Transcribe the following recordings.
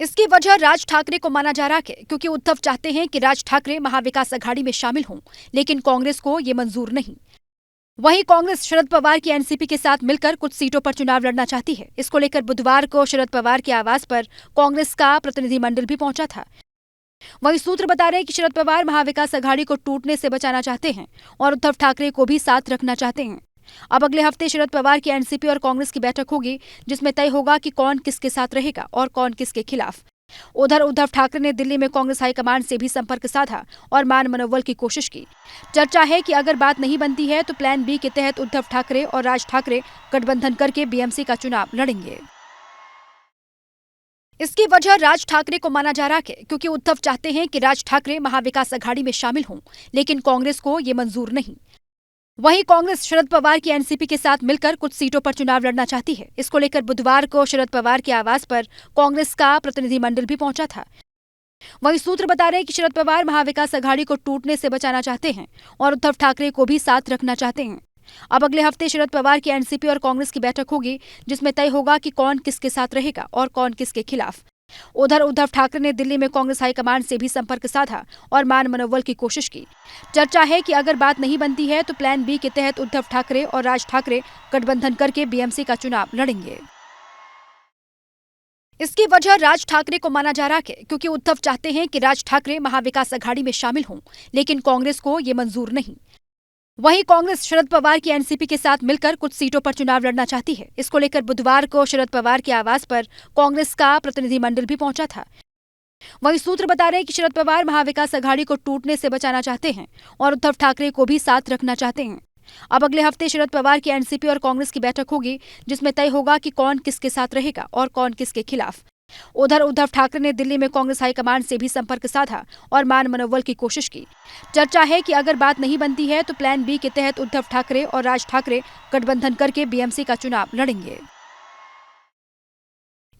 इसकी वजह राज ठाकरे को माना जा रहा है क्योंकि उद्धव चाहते हैं कि राज ठाकरे महाविकास अघाड़ी में शामिल हों, लेकिन कांग्रेस को ये मंजूर नहीं। वहीं कांग्रेस शरद पवार की एनसीपी के साथ मिलकर कुछ सीटों पर चुनाव लड़ना चाहती है। इसको लेकर बुधवार को शरद पवार के आवास पर कांग्रेस का प्रतिनिधिमंडल भी पहुंचा था। वहीं सूत्र बता रहे हैं कि शरद पवार महाविकास अघाड़ी को टूटने से बचाना चाहते हैं और उद्धव ठाकरे को भी साथ रखना चाहते हैं। अब अगले हफ्ते शरद पवार की एनसीपी और कांग्रेस की बैठक होगी, जिसमें तय होगा कि कौन किसके साथ रहेगा और कौन किसके खिलाफ। उधर उद्धव ठाकरे ने दिल्ली में कांग्रेस हाईकमान से भी संपर्क साधा और मान मनोबल की कोशिश की। चर्चा है कि अगर बात नहीं बनती है तो प्लान बी के तहत उद्धव ठाकरे और राज ठाकरे गठबंधन करके बीएमसी का चुनाव लड़ेंगे। इसकी वजह राज ठाकरे को माना जा रहा है क्योंकि उद्धव चाहते हैं कि राज ठाकरे महाविकास अघाड़ी में शामिल हों, लेकिन कांग्रेस को ये मंजूर नहीं। वहीं कांग्रेस शरद पवार की एनसीपी के साथ मिलकर कुछ सीटों पर चुनाव लड़ना चाहती है। इसको लेकर बुधवार को शरद पवार के आवास पर कांग्रेस का प्रतिनिधिमंडल भी पहुंचा था। वहीं सूत्र बता रहे हैं कि शरद पवार महाविकास अघाड़ी को टूटने से बचाना चाहते हैं और उद्धव ठाकरे को भी साथ रखना चाहते हैं। अब अगले हफ्ते शरद पवार की एनसीपी और कांग्रेस की बैठक होगी, जिसमें तय होगा कि कौन किसके साथ रहेगा और कौन किसके खिलाफ। उधर उद्धव ठाकरे ने दिल्ली में कांग्रेस हाईकमान से भी संपर्क साधा और मान मनोबल की कोशिश की। चर्चा है कि अगर बात नहीं बनती है तो प्लान बी के तहत उद्धव ठाकरे और राज ठाकरे गठबंधन करके बीएमसी का चुनाव लड़ेंगे। इसकी वजह राज ठाकरे को माना जा रहा है क्योंकि उद्धव चाहते हैं कि राज ठाकरे महाविकास अघाड़ी में शामिल हों, लेकिन कांग्रेस को ये मंजूर नहीं। वहीं कांग्रेस शरद पवार की एनसीपी के साथ मिलकर कुछ सीटों पर चुनाव लड़ना चाहती है। इसको लेकर बुधवार को शरद पवार के आवास पर कांग्रेस का प्रतिनिधिमंडल भी पहुंचा था। वहीं सूत्र बता रहे हैं कि शरद पवार महाविकास अघाड़ी को टूटने से बचाना चाहते हैं और उद्धव ठाकरे को भी साथ रखना चाहते हैं। अब अगले हफ्ते शरद पवार की एनसीपी और कांग्रेस की बैठक होगी, जिसमें तय होगा कि कौन किसके साथ रहेगा और कौन किसके खिलाफ। उधर उद्धव ठाकरे ने दिल्ली में कांग्रेस हाईकमान से भी संपर्क साधा और मान मनोबल की कोशिश की। चर्चा है कि अगर बात नहीं बनती है तो प्लान बी के तहत उद्धव ठाकरे और राज ठाकरे गठबंधन करके बीएमसी का चुनाव लड़ेंगे।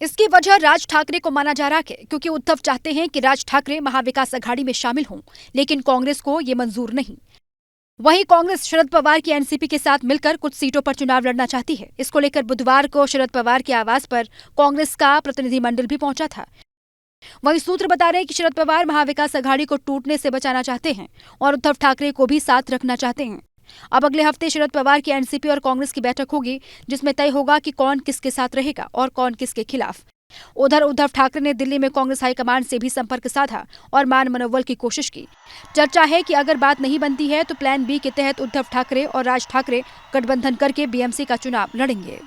इसकी वजह राज ठाकरे को माना जा रहा है क्योंकि उद्धव चाहते हैं कि राज ठाकरे महाविकास अघाड़ी में शामिल हों, लेकिन कांग्रेस को ये मंजूर नहीं। वहीं कांग्रेस शरद पवार की एनसीपी के साथ मिलकर कुछ सीटों पर चुनाव लड़ना चाहती है। इसको लेकर बुधवार को शरद पवार के आवास पर कांग्रेस का प्रतिनिधिमंडल भी पहुंचा था। वहीं सूत्र बता रहे हैं कि शरद पवार महाविकास अघाड़ी को टूटने से बचाना चाहते हैं और उद्धव ठाकरे को भी साथ रखना चाहते हैं। अब अगले हफ्ते शरद पवार की एनसीपी और कांग्रेस की बैठक होगी, जिसमें तय होगा कि कौन किसके साथ रहेगा और कौन किसके खिलाफ। उधर उद्धव ठाकरे ने दिल्ली में कांग्रेस हाईकमान से भी संपर्क साधा और मान मनोबल की कोशिश की। चर्चा है कि अगर बात नहीं बनती है तो प्लान बी के तहत उद्धव ठाकरे और राज ठाकरे गठबंधन करके बीएमसी का चुनाव लड़ेंगे।